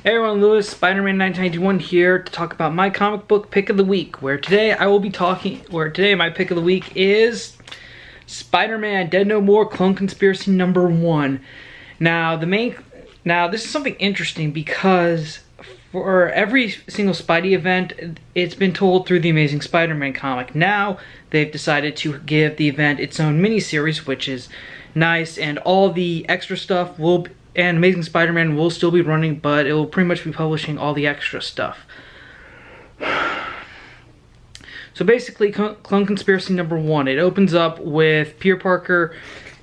Hey everyone, Lewis, Spider-Man 1991 here to talk about my comic book pick of the week. Where today my pick of the week is Spider-Man Dead No More Clone Conspiracy #1. Now this is something interesting because for every single Spidey event, it's been told through the Amazing Spider-Man comic. Now they've decided to give the event its own miniseries, which is nice, and all the extra stuff and Amazing Spider-Man will still be running, but it will pretty much be publishing all the extra stuff. So basically, Clone Conspiracy #1, it opens up with Peter Parker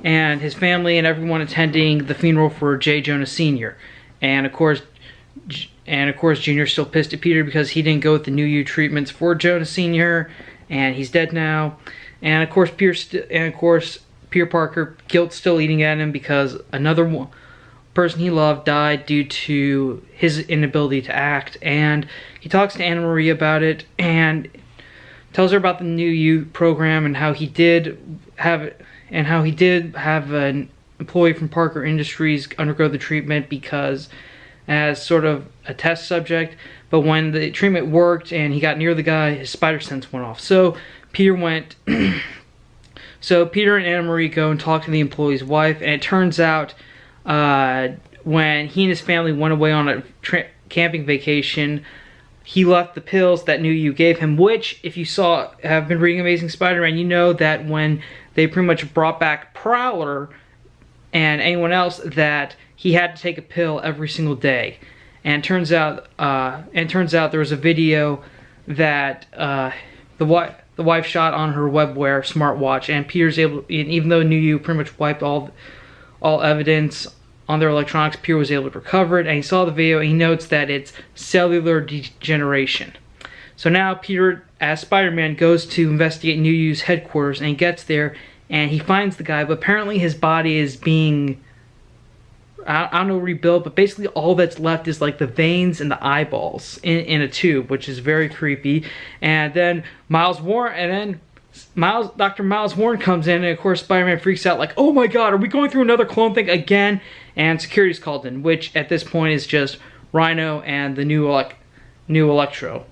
and his family and everyone attending the funeral for J. Jonah Sr. And of course, Junior's still pissed at Peter because he didn't go with the New You treatments for Jonah Sr. and he's dead now. And of course, Peter Parker, guilt's still eating at him because another person he loved died due to his inability to act, and he talks to Anna Marie about it and tells her about the New You program and how he did have an employee from Parker Industries undergo the treatment because as sort of a test subject, but when the treatment worked and he got near the guy, his spider sense went off. So Peter and Anna Marie go and talk to the employee's wife, and it turns out when he and his family went away on a camping vacation, he left the pills that New You gave him, which, if you have been reading Amazing Spider-Man, you know that when they pretty much brought back Prowler and anyone else, that he had to take a pill every single day. And turns out there was a video that the wife shot on her WebWare smartwatch, and Peter's even though New You pretty much wiped all evidence on their electronics, Peter was able to recover it, and he saw the video and he notes that it's cellular degeneration. So now Peter, as Spider-Man, goes to investigate New You's headquarters, and he gets there and he finds the guy, but apparently his body is being, I don't know, rebuilt, but basically all that's left is like the veins and the eyeballs in a tube, which is very creepy. And then Dr. Miles Warren comes in, and of course Spider-Man freaks out like, oh my god, are we going through another clone thing again? And security's called in, which at this point is just Rhino and the new Electra.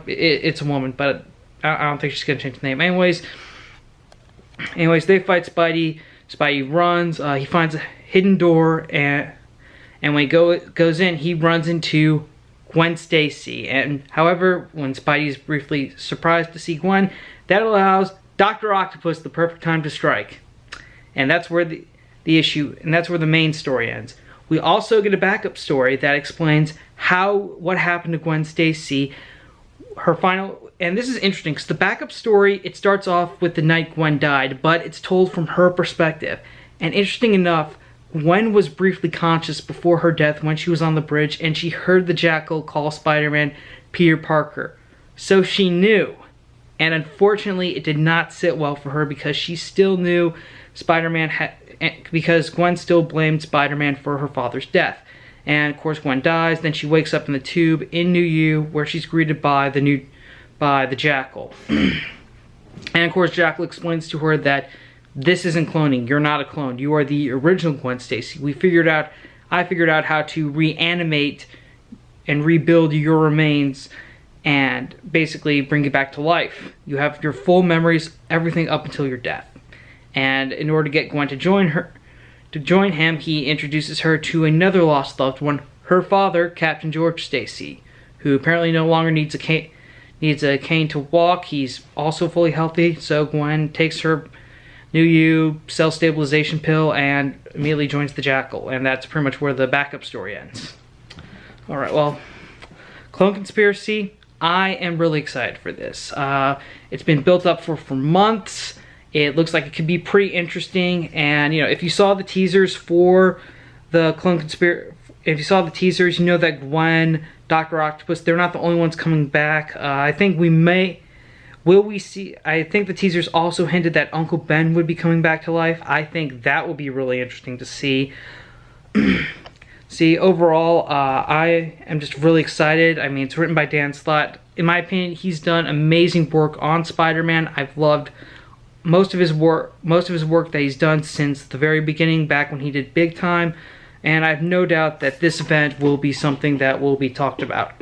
It's a woman, but I don't think she's gonna change the name. Anyways, they fight Spidey. Spidey runs, he finds a hidden door, and when he goes in, he runs into Gwen Stacy. And however, when Spidey's briefly surprised to see Gwen, that allows Dr. Octopus the perfect time to strike. And that's where the main story ends. We also get a backup story that explains what happened to Gwen Stacy, and this is interesting because the backup story, it starts off with the night Gwen died, but it's told from her perspective. And interesting enough, Gwen was briefly conscious before her death when she was on the bridge, and she heard the Jackal call Spider-Man Peter Parker. So she knew. And unfortunately, it did not sit well for her because she still knew because Gwen still blamed Spider-Man for her father's death. And of course, Gwen dies. Then she wakes up in the tube in New You, where she's greeted by the Jackal. And of course, Jackal explains to her that this isn't cloning. You're not a clone. You are the original Gwen Stacy. I figured out how to reanimate and rebuild your remains and basically bring you back to life. You have your full memories, everything up until your death. And in order to get Gwen to join him, he introduces her to another lost loved one, her father, Captain George Stacy, who apparently no longer needs a cane to walk. He's also fully healthy, so Gwen takes her New You cell stabilization pill and immediately joins the Jackal, and that's pretty much where the backup story ends. Alright, well, Clone Conspiracy, I am really excited for this. It's been built up for months. It looks like it could be pretty interesting, and if you saw the teasers for the Clone Conspiracy, if you saw the teasers, you know that Gwen, Dr. Octopus, they're not the only ones coming back. I think I think the teasers also hinted that Uncle Ben would be coming back to life. I think that will be really interesting to see. Overall, I am just really excited. I mean, it's written by Dan Slott. In my opinion, he's done amazing work on Spider-Man. I've loved most of his work that he's done since the very beginning, back when he did Big Time. and I have no doubt that this event will be something that will be talked about.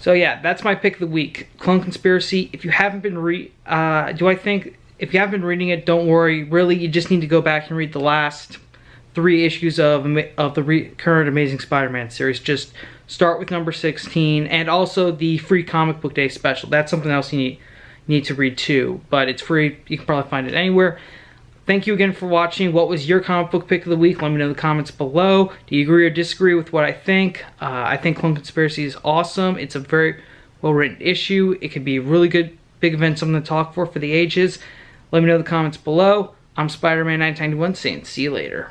So yeah, that's my pick of the week, Clone Conspiracy. If you haven't been if you haven't been reading it, don't worry. Really, you just need to go back and read the last 3 issues of the current Amazing Spider-Man series. Just start with number 16, and also the free comic book day special. That's something else you need to read too, but it's free. You can probably find it anywhere. Thank you again for watching. What was your comic book pick of the week? Let me know in the comments below. Do you agree or disagree with what I think? I think Clone Conspiracy is awesome. It's a very well-written issue. It could be a really good big event, something to talk for the ages. Let me know in the comments below. I'm Spider-Man 1991 saying see you later.